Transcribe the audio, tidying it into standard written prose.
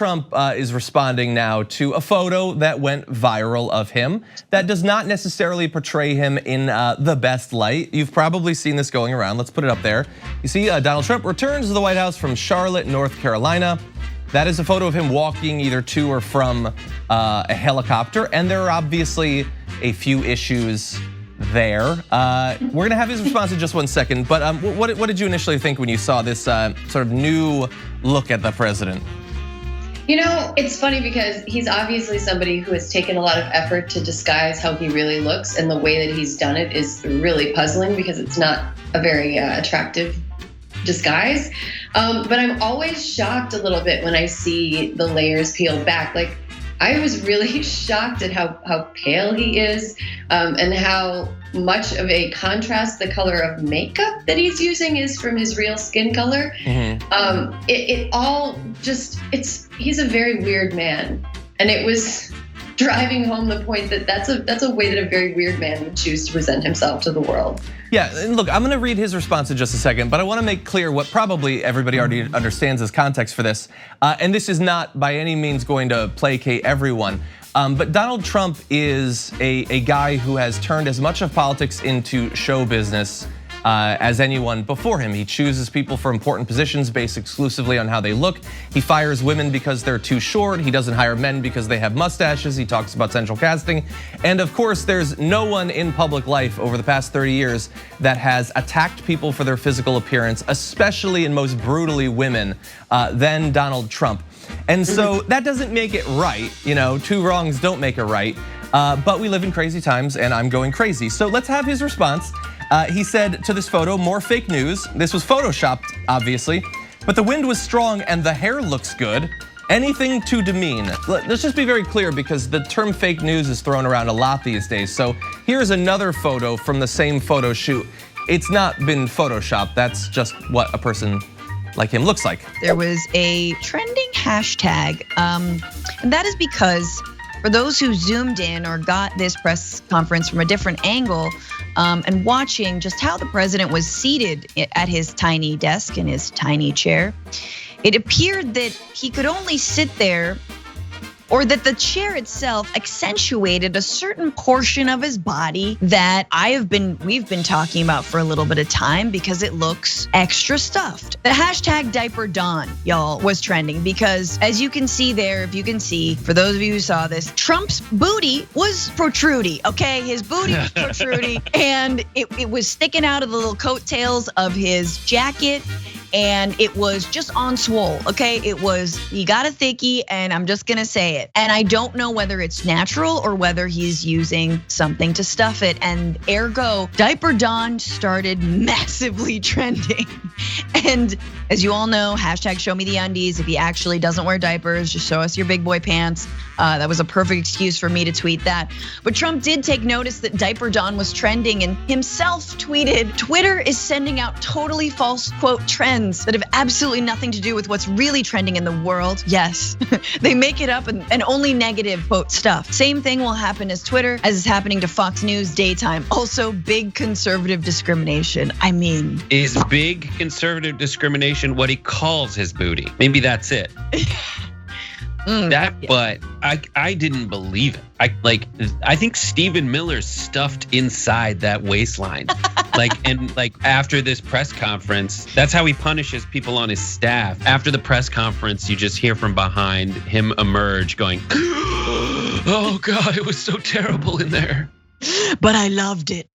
Trump is responding now to a photo that went viral of him that does not necessarily portray him in the best light. You've probably seen this going around. Let's put it up there. You see Donald Trump returns to the White House from Charlotte, North Carolina. That is a photo of him walking either to or from a helicopter, and there are obviously a few issues there. We're gonna have his response in just 1 second, but what did you initially think when you saw this sort of new look at the president? You know, it's funny because he's obviously somebody who has taken a lot of effort to disguise how he really looks, and the way that he's done it is really puzzling because it's not a very attractive disguise. But I'm always shocked a little bit when I see the layers peeled back. Like, I was really shocked at how pale he is, and how much of a contrast the color of makeup that he's using is from his real skin color. It all just, he's a very weird man. And it was driving home the point that that's a way that a very weird man would choose to present himself to the world. Yeah, and look, I'm gonna read his response in just a second, but I wanna make clear what probably everybody already understands as context for this. And this is not by any means going to placate everyone. But Donald Trump is a guy who has turned as much of politics into show business as anyone before him. He chooses people for important positions based exclusively on how they look. He fires women because they're too short. He doesn't hire men because they have mustaches. He talks about central casting. And of course, there's no one in public life over the past 30 years that has attacked people for their physical appearance, especially and most brutally women, than Donald Trump. And so that doesn't make it right. You know, two wrongs don't make it right. But we live in crazy times and I'm going crazy. So let's have his response. He said to this photo, more fake news. This was photoshopped, obviously, but the wind was strong and the hair looks good. Anything to demean. Let's just be very clear because the term fake news is thrown around a lot these days. So here's another photo from the same photo shoot. It's not been photoshopped. That's just what a person like him looks like. There was a trending hashtag, and that is because for those who zoomed in or got this press conference from a different angle, and watching just how the president was seated at his tiny desk in his tiny chair, it appeared that he could only sit there, or that the chair itself accentuated a certain portion of his body that we've been talking about for a little bit of time because it looks extra stuffed. The hashtag diaper Dawn, y'all, was trending because as you can see there, if you can see, for those of you who saw this, Trump's booty was protruding, okay? His booty was protruding and it was sticking out of the little coattails of his jacket. And it was just on swole, okay? It was, he got a thickie and I'm just gonna say it. And I don't know whether it's natural or whether he's using something to stuff it. And ergo, Diaper Dawn started massively trending. And as you all know, hashtag show me the undies. If he actually doesn't wear diapers, just show us your big boy pants. That was a perfect excuse for me to tweet that. But Trump did take notice that Diaper Dawn was trending and himself tweeted, Twitter is sending out totally false quote trends that have absolutely nothing to do with what's really trending in the world. Yes, they make it up and only negative quote stuff. Same thing will happen as Twitter as is happening to Fox News daytime. Also big conservative discrimination. I mean. Is big conservative discrimination what he calls his booty? Maybe that's it. But I didn't believe it. I think Stephen Miller's stuffed inside that waistline. And after this press conference, that's how he punishes people on his staff. After the press conference, you just hear from behind him emerge going, oh God, it was so terrible in there. But I loved it.